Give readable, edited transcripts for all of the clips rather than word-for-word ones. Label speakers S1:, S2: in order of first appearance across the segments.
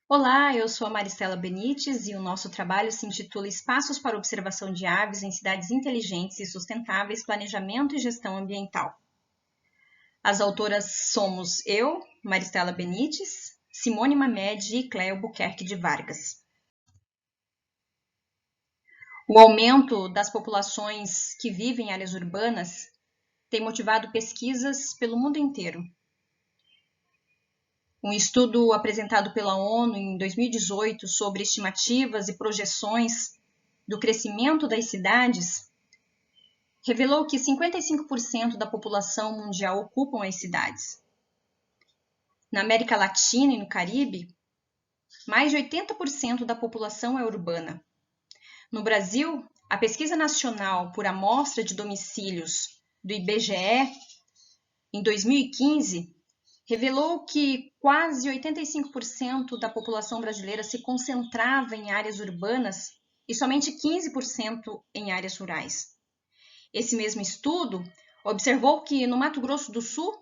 S1: Olá, eu sou a Maristela Benites e o nosso trabalho se intitula Espaços para Observação de Aves em Cidades Inteligentes e Sustentáveis, Planejamento e Gestão Ambiental. As autoras somos eu, Maristela Benites, Simone Mamed e Cléo Buquerque de Vargas. O aumento das populações que vivem em áreas urbanas tem motivado pesquisas pelo mundo inteiro. Um estudo apresentado pela ONU em 2018 sobre estimativas e projeções do crescimento das cidades revelou que 55% da população mundial ocupam as cidades. Na América Latina e no Caribe, mais de 80% da população é urbana. No Brasil, a Pesquisa Nacional por Amostra de Domicílios do IBGE, em 2015, revelou que quase 85% da população brasileira se concentrava em áreas urbanas e somente 15% em áreas rurais. Esse mesmo estudo observou que no Mato Grosso do Sul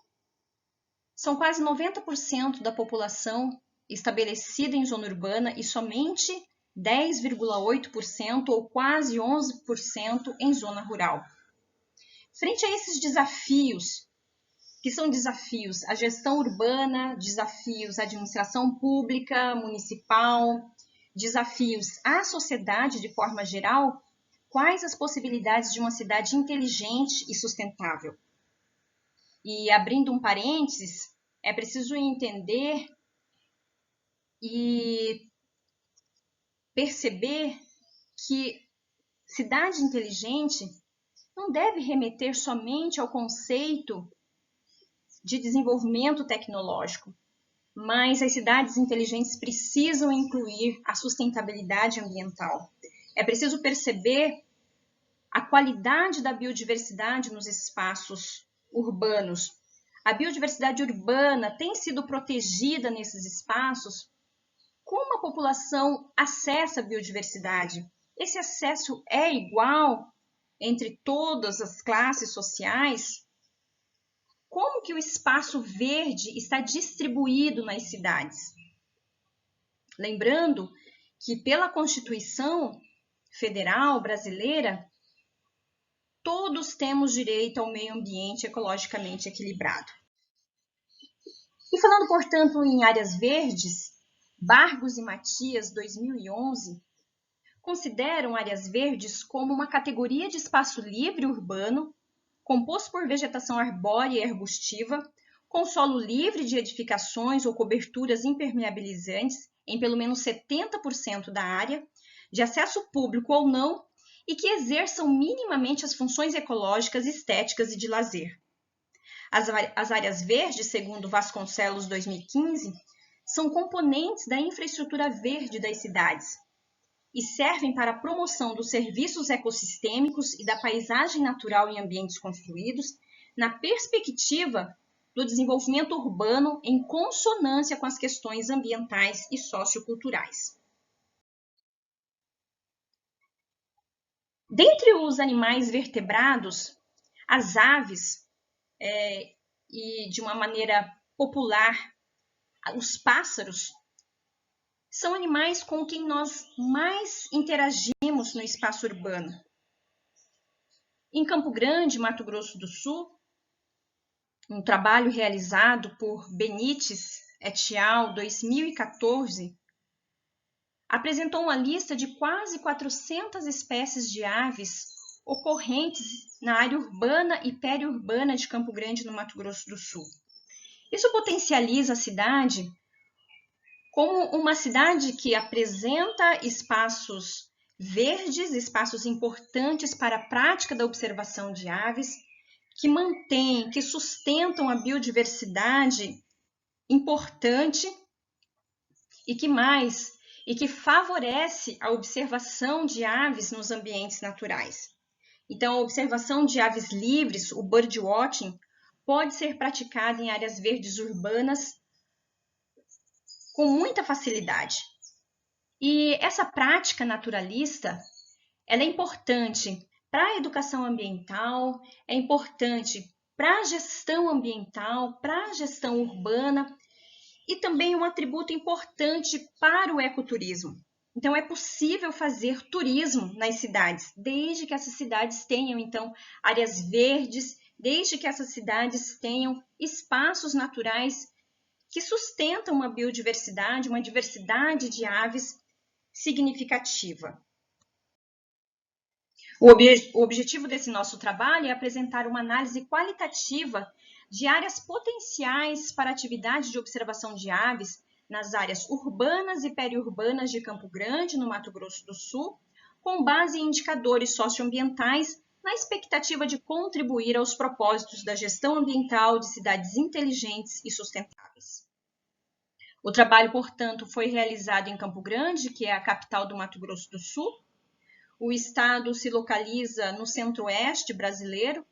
S1: são quase 90% da população estabelecida em zona urbana e somente 10,8% ou quase 11% em zona rural. Frente a esses desafios, que são desafios à gestão urbana, desafios à administração pública, municipal, desafios à sociedade de forma geral, quais as possibilidades de uma cidade inteligente e sustentável? E abrindo um parênteses, é preciso entender e perceber que cidade inteligente não deve remeter somente ao conceito de desenvolvimento tecnológico, mas as cidades inteligentes precisam incluir a sustentabilidade ambiental. É preciso perceber a qualidade da biodiversidade nos espaços urbanos. A biodiversidade urbana tem sido protegida nesses espaços? Como a população acessa a biodiversidade? Esse acesso é igual entre todas as classes sociais? Como que o espaço verde está distribuído nas cidades? Lembrando que pela Constituição Federal brasileira, todos temos direito ao meio ambiente ecologicamente equilibrado. E falando, portanto, em áreas verdes, Bargos e Matias, 2011, consideram áreas verdes como uma categoria de espaço livre urbano, composto por vegetação arbórea e arbustiva, com solo livre de edificações ou coberturas impermeabilizantes em pelo menos 70% da área, de acesso público ou não, e que exerçam minimamente as funções ecológicas, estéticas e de lazer. As áreas verdes, segundo Vasconcelos 2015, são componentes da infraestrutura verde das cidades e servem para a promoção dos serviços ecossistêmicos e da paisagem natural em ambientes construídos, na perspectiva do desenvolvimento urbano em consonância com as questões ambientais e socioculturais. Dentre os animais vertebrados, as aves, e de uma maneira popular, os pássaros, são animais com quem nós mais interagimos no espaço urbano. Em Campo Grande, Mato Grosso do Sul, um trabalho realizado por Benites et al. 2014, apresentou uma lista de quase 400 espécies de aves ocorrentes na área urbana e periurbana de Campo Grande, no Mato Grosso do Sul. Isso potencializa a cidade como uma cidade que apresenta espaços verdes, espaços importantes para a prática da observação de aves, que mantêm, que sustentam a biodiversidade importante e que favorece a observação de aves nos ambientes naturais. Então, a observação de aves livres, o birdwatching, pode ser praticada em áreas verdes urbanas com muita facilidade. E essa prática naturalista, ela é importante para a educação ambiental, é importante para a gestão ambiental, para a gestão urbana, e também um atributo importante para o ecoturismo. Então, é possível fazer turismo nas cidades, desde que essas cidades tenham, então, áreas verdes, desde que essas cidades tenham espaços naturais que sustentam uma biodiversidade, uma diversidade de aves significativa. O objetivo desse nosso trabalho é apresentar uma análise qualitativa de áreas potenciais para atividade de observação de aves nas áreas urbanas e periurbanas de Campo Grande, no Mato Grosso do Sul, com base em indicadores socioambientais, na expectativa de contribuir aos propósitos da gestão ambiental de cidades inteligentes e sustentáveis. O trabalho, portanto, foi realizado em Campo Grande, que é a capital do Mato Grosso do Sul. O estado se localiza no centro-oeste brasileiro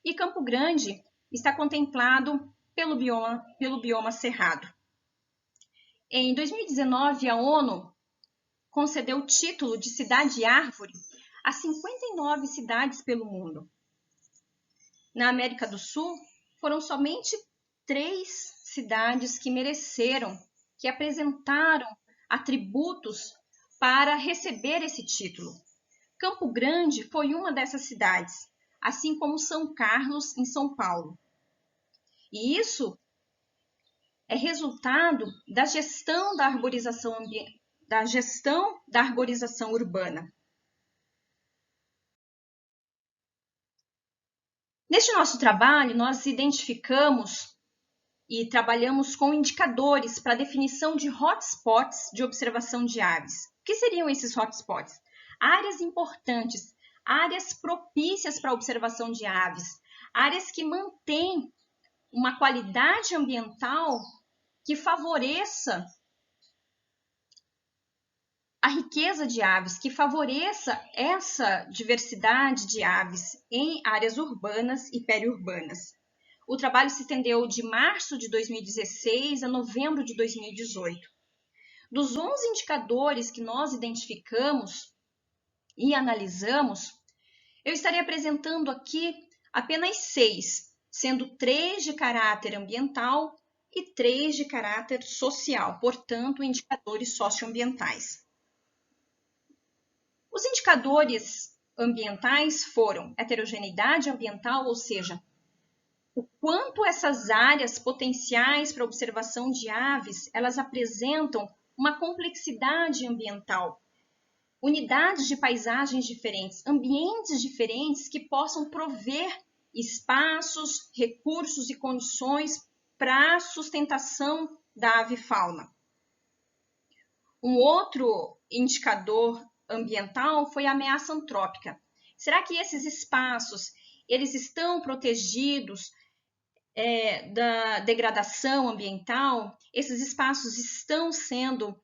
S1: e Campo Grande está contemplado pelo bioma cerrado. Em 2019, a ONU concedeu o título de cidade-árvore a 59 cidades pelo mundo. Na América do Sul, foram somente 3 cidades que mereceram, que apresentaram atributos para receber esse título. Campo Grande foi uma dessas cidades, assim como São Carlos, em São Paulo. E isso é resultado da gestão da arborização urbana. Neste nosso trabalho, nós identificamos e trabalhamos com indicadores para a definição de hotspots de observação de aves. O que seriam esses hotspots? Áreas importantes, áreas propícias para a observação de aves, áreas que mantêm uma qualidade ambiental que favoreça a riqueza de aves, que favoreça essa diversidade de aves em áreas urbanas e periurbanas. O trabalho se estendeu de março de 2016 a novembro de 2018. Dos 11 indicadores que nós identificamos e analisamos, eu estarei apresentando aqui apenas 6, sendo 3 de caráter ambiental e 3 de caráter social, portanto, indicadores socioambientais. Os indicadores ambientais foram heterogeneidade ambiental, ou seja, o quanto essas áreas potenciais para observação de aves, elas apresentam uma complexidade ambiental, unidades de paisagens diferentes, ambientes diferentes que possam prover espaços, recursos e condições para a sustentação da avifauna. Um outro indicador ambiental foi a ameaça antrópica. Será que esses espaços eles estão protegidos da degradação ambiental? Esses espaços estão sendo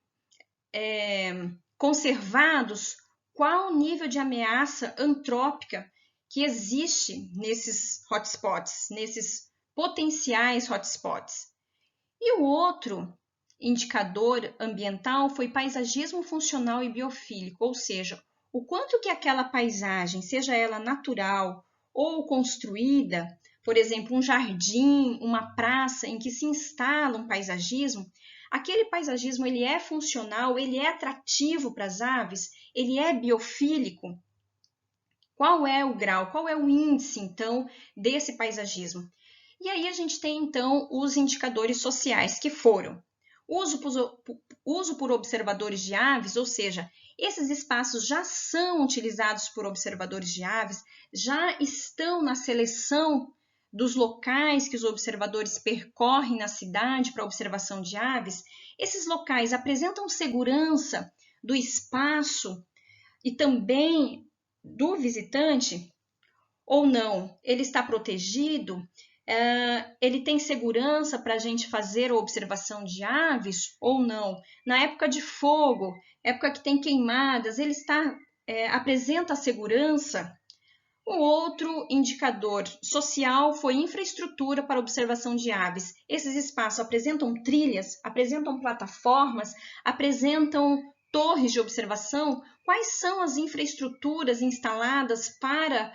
S1: conservados? Qual o nível de ameaça antrópica que existe nesses hotspots, nesses potenciais hotspots? E o outro indicador ambiental foi paisagismo funcional e biofílico, ou seja, o quanto que aquela paisagem, seja ela natural ou construída, por exemplo, um jardim, uma praça em que se instala um paisagismo, aquele paisagismo ele é funcional, ele é atrativo para as aves, ele é biofílico. Qual é o grau, qual é o índice, então, desse paisagismo? E aí a gente tem, então, os indicadores sociais, que foram uso por observadores de aves, ou seja, esses espaços já são utilizados por observadores de aves, já estão na seleção dos locais que os observadores percorrem na cidade para observação de aves. Esses locais apresentam segurança do espaço e também do visitante ou não? Ele está protegido? Ele tem segurança para a gente fazer a observação de aves ou não? Na época de fogo, época que tem queimadas, ele apresenta segurança? Um outro indicador social foi infraestrutura para observação de aves. Esses espaços apresentam trilhas, apresentam plataformas, apresentam torres de observação? Quais são as infraestruturas instaladas para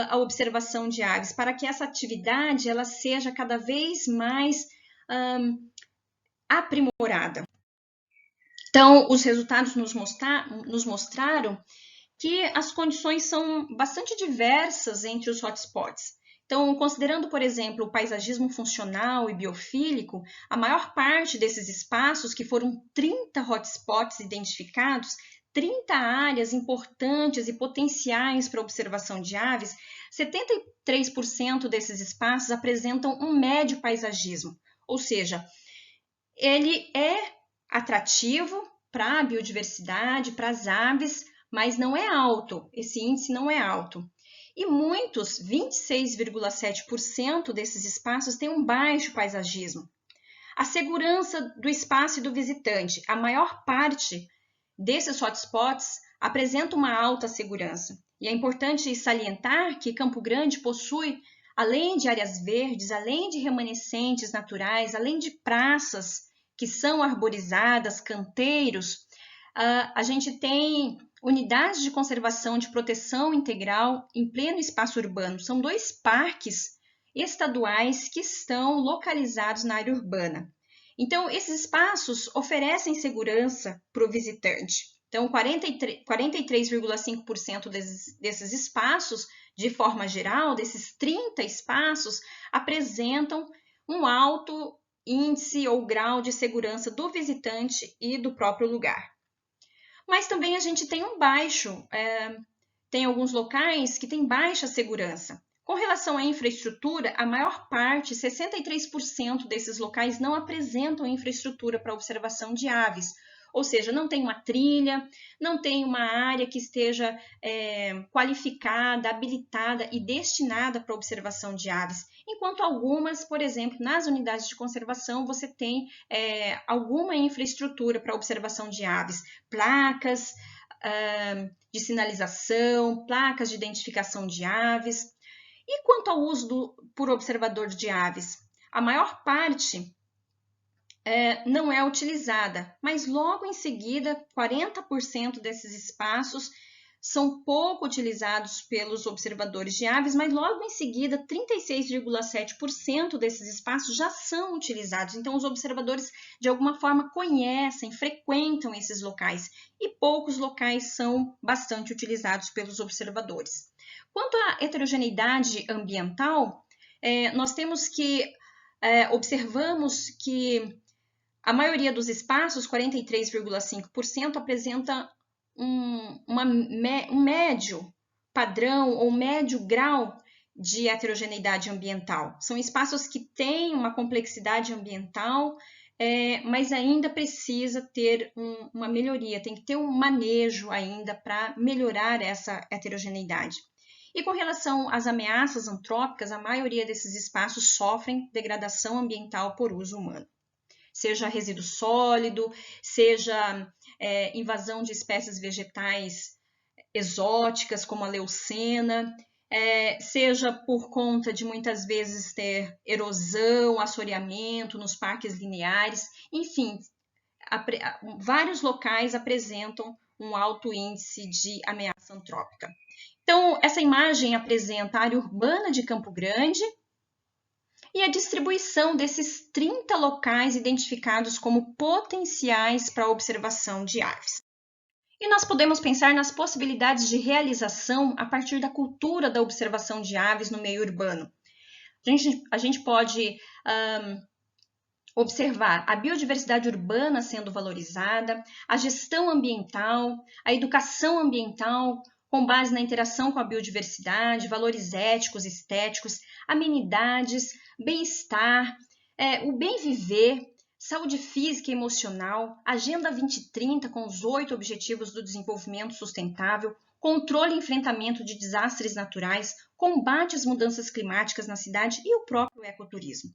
S1: a observação de aves, para que essa atividade ela seja cada vez mais aprimorada. Então, os resultados nos mostraram que as condições são bastante diversas entre os hotspots. Então, considerando, por exemplo, o paisagismo funcional e biofílico, a maior parte desses espaços, que foram 30 hotspots identificados, 30 áreas importantes e potenciais para a observação de aves, 73% desses espaços apresentam um médio paisagismo, ou seja, ele é atrativo para a biodiversidade, para as aves, mas não é alto, esse índice não é alto. E muitos, 26,7% desses espaços têm um baixo paisagismo. A segurança do espaço e do visitante, a maior parte desses hotspots apresenta uma alta segurança. E é importante salientar que Campo Grande possui, além de áreas verdes, além de remanescentes naturais, além de praças que são arborizadas, canteiros, a gente tem unidades de conservação de proteção integral em pleno espaço urbano. São 2 parques estaduais que estão localizados na área urbana. Então, esses espaços oferecem segurança para o visitante. Então, 43,5% desses espaços, de forma geral, desses 30 espaços, apresentam um alto índice ou grau de segurança do visitante e do próprio lugar. Mas também a gente tem um baixo, tem alguns locais que têm baixa segurança. Com relação à infraestrutura, a maior parte, 63% desses locais não apresentam infraestrutura para observação de aves, ou seja, não tem uma trilha, não tem uma área que esteja qualificada, habilitada e destinada para observação de aves, enquanto algumas, por exemplo, nas unidades de conservação, você tem alguma infraestrutura para observação de aves, placas de sinalização, placas de identificação de aves. E quanto ao uso por observador de aves? A maior parte não é utilizada, mas logo em seguida, 40% desses espaços são pouco utilizados pelos observadores de aves, mas logo em seguida, 36,7% desses espaços já são utilizados. Então, os observadores, de alguma forma, conhecem, frequentam esses locais, e poucos locais são bastante utilizados pelos observadores. Quanto à heterogeneidade ambiental, nós temos que observamos que a maioria dos espaços, 43,5%, apresenta um médio padrão ou médio grau de heterogeneidade ambiental. São espaços que têm uma complexidade ambiental, mas ainda precisa ter uma melhoria, tem que ter um manejo ainda para melhorar essa heterogeneidade. E com relação às ameaças antrópicas, a maioria desses espaços sofrem degradação ambiental por uso humano. Seja resíduo sólido, seja invasão de espécies vegetais exóticas, como a leucena, seja por conta de muitas vezes ter erosão, assoreamento nos parques lineares, enfim, vários locais apresentam um alto índice de ameaça antrópica. Então, essa imagem apresenta a área urbana de Campo Grande e a distribuição desses 30 locais identificados como potenciais para a observação de aves. E nós podemos pensar nas possibilidades de realização a partir da cultura da observação de aves no meio urbano. A gente pode observar a biodiversidade urbana sendo valorizada, a gestão ambiental, a educação ambiental, com base na interação com a biodiversidade, valores éticos, estéticos, amenidades, bem-estar, o bem viver, saúde física e emocional, Agenda 2030 com os 8 Objetivos do Desenvolvimento Sustentável, controle e enfrentamento de desastres naturais, combate às mudanças climáticas na cidade e o próprio ecoturismo.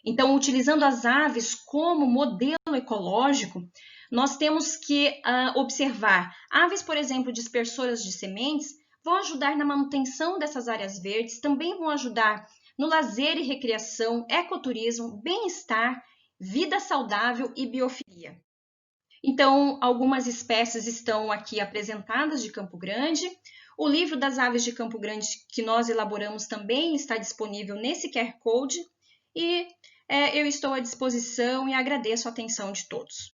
S1: Então, utilizando as aves como modelo ecológico, nós temos que observar aves, por exemplo, dispersoras de sementes, vão ajudar na manutenção dessas áreas verdes, também vão ajudar no lazer e recreação, ecoturismo, bem-estar, vida saudável e biofilia. Então, algumas espécies estão aqui apresentadas de Campo Grande. O livro das aves de Campo Grande que nós elaboramos também está disponível nesse QR Code. E eu estou à disposição e agradeço a atenção de todos.